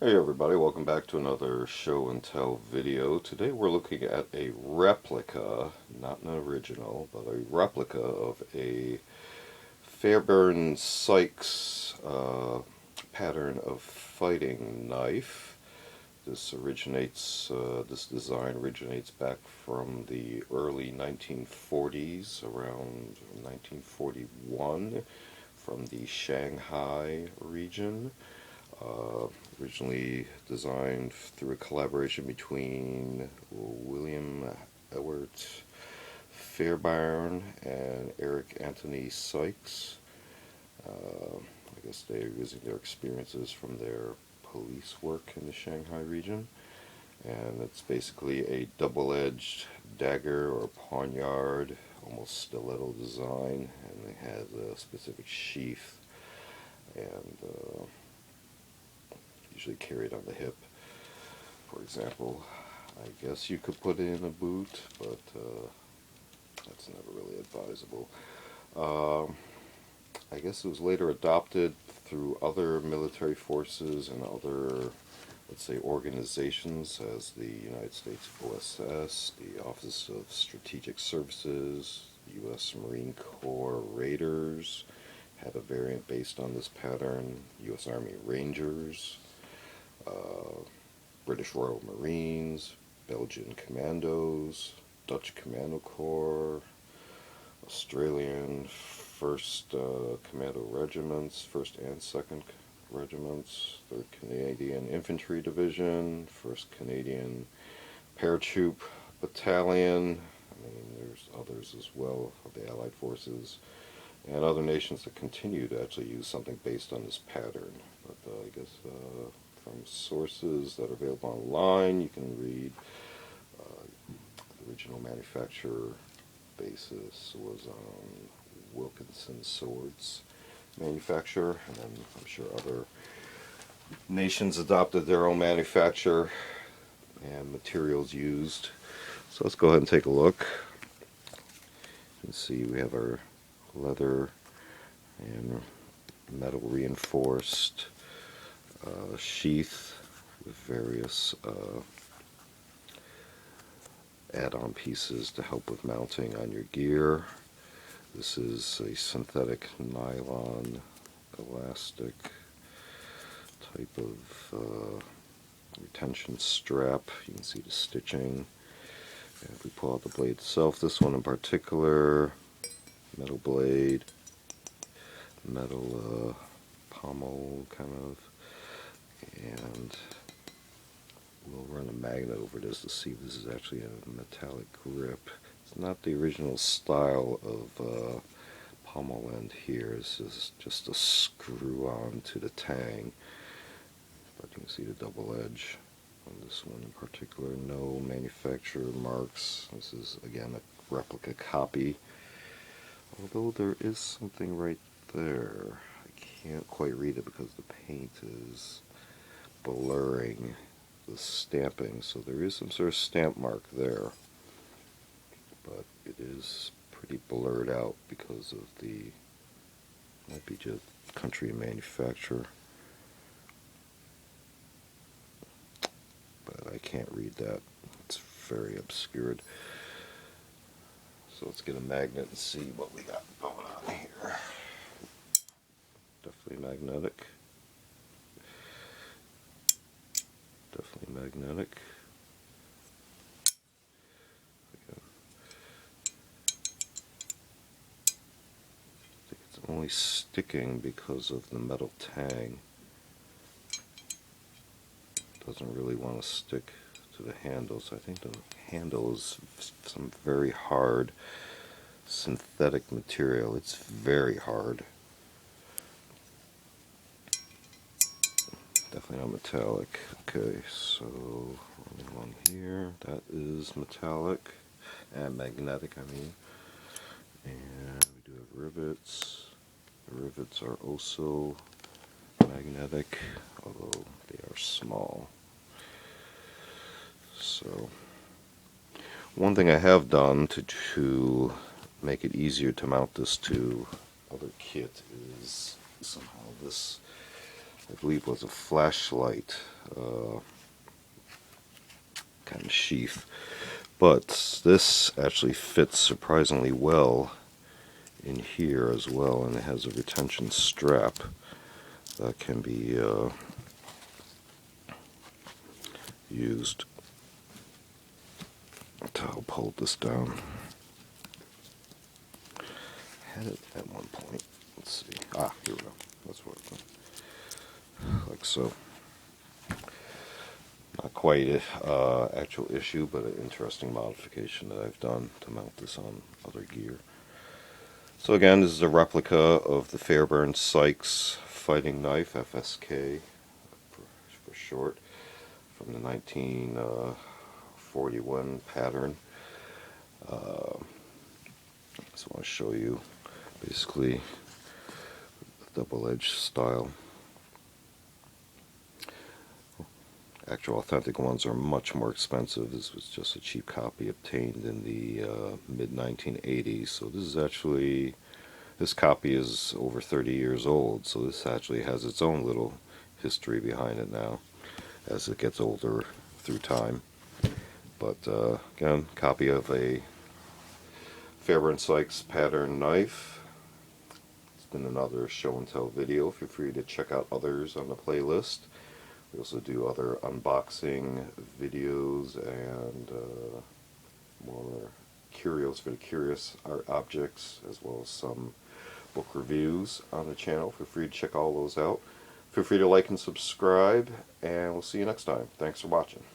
Hey everybody, welcome back to another show and tell video. Today we're looking at a replica, not an original, but a replica of a FAIRBAIRN-SYKES pattern of fighting knife. This design originates back from the early 1940s, around 1941, from the Shanghai region. Originally designed through a collaboration between William Ewart Fairbairn and Eric Anthony Sykes. I guess they're using their experiences from their police work in the Shanghai region. And it's basically a double-edged dagger or poniard, almost stiletto design, and it has a specific sheath and usually carried on the hip. For example, I guess you could put it in a boot, but that's never really advisable. I guess it was later adopted through other military forces and other, let's say, organizations, as the United States OSS, the Office of Strategic Services, U.S. Marine Corps Raiders had a variant based on this pattern, U.S. Army Rangers, British Royal Marines, Belgian Commandos, Dutch Commando Corps, Australian 1st Commando Regiments, 1st and 2nd Regiments, 3rd Canadian Infantry Division, 1st Canadian Paratroop Battalion. I mean, there's others as well of the Allied forces, and other nations that continue to actually use something based on this pattern. But I guess from sources that are available online, you can read the original manufacturer basis was on Wilkinson Swords manufacturer, and then I'm sure other nations adopted their own manufacturer and materials used. So let's go ahead and take a look. You can see we have our leather and metal reinforced sheath with various add-on pieces to help with mounting on your gear. This is a synthetic nylon elastic type of retention strap. You can see the stitching. And if we pull out the blade itself, this one in particular, metal blade, metal pommel kind of, and we'll run a magnet over this to see if this is actually a metallic grip. It's not the original style of pommel end here. This is just a screw on to the tang, but you can see the double edge on this one in particular. No manufacturer marks. This is again a replica copy, although there is something right there. I can't quite read it because the paint is blurring the stamping, so there is some sort of stamp mark there, but it is pretty blurred out because of the, might be just country and manufacturer, but I can't read that. It's very obscured. So let's get a magnet and see what we got going on here. Definitely magnetic. Definitely magnetic. Again. I think it's only sticking because of the metal tang. It doesn't really want to stick to the handle, so I think the handle is some very hard synthetic material. It's very hard. Definitely not metallic. Okay, so running along here, that is metallic and magnetic, I mean. And we do have rivets. The rivets are also magnetic, although they are small. So, one thing I have done to make it easier to mount this to other kit is somehow this I believe was a flashlight kind of sheath. But this actually fits surprisingly well in here as well, and it has a retention strap that can be used to help hold this down. I had it at one point. Let's see. Ah, here we go. That's what like so. Not quite an actual issue, but an interesting modification that I've done to mount this on other gear. So again, this is a replica of the FAIRBAIRN-SYKES fighting knife, FSK for short, from the 1941 pattern. Just want to show you basically the double-edged style. Actual authentic ones are much more expensive. This was just a cheap copy obtained in the mid-1980s. So this copy is over 30 years old. So this actually has its own little history behind it now as it gets older through time. But again, copy of a FAIRBAIRN-SYKES pattern knife. It's been another show and tell video. Feel free to check out others on the playlist. We also do other unboxing videos and more curios for the curious art objects, as well as some book reviews on the channel. Feel free to check all those out. Feel free to like and subscribe, and we'll see you next time. Thanks for watching.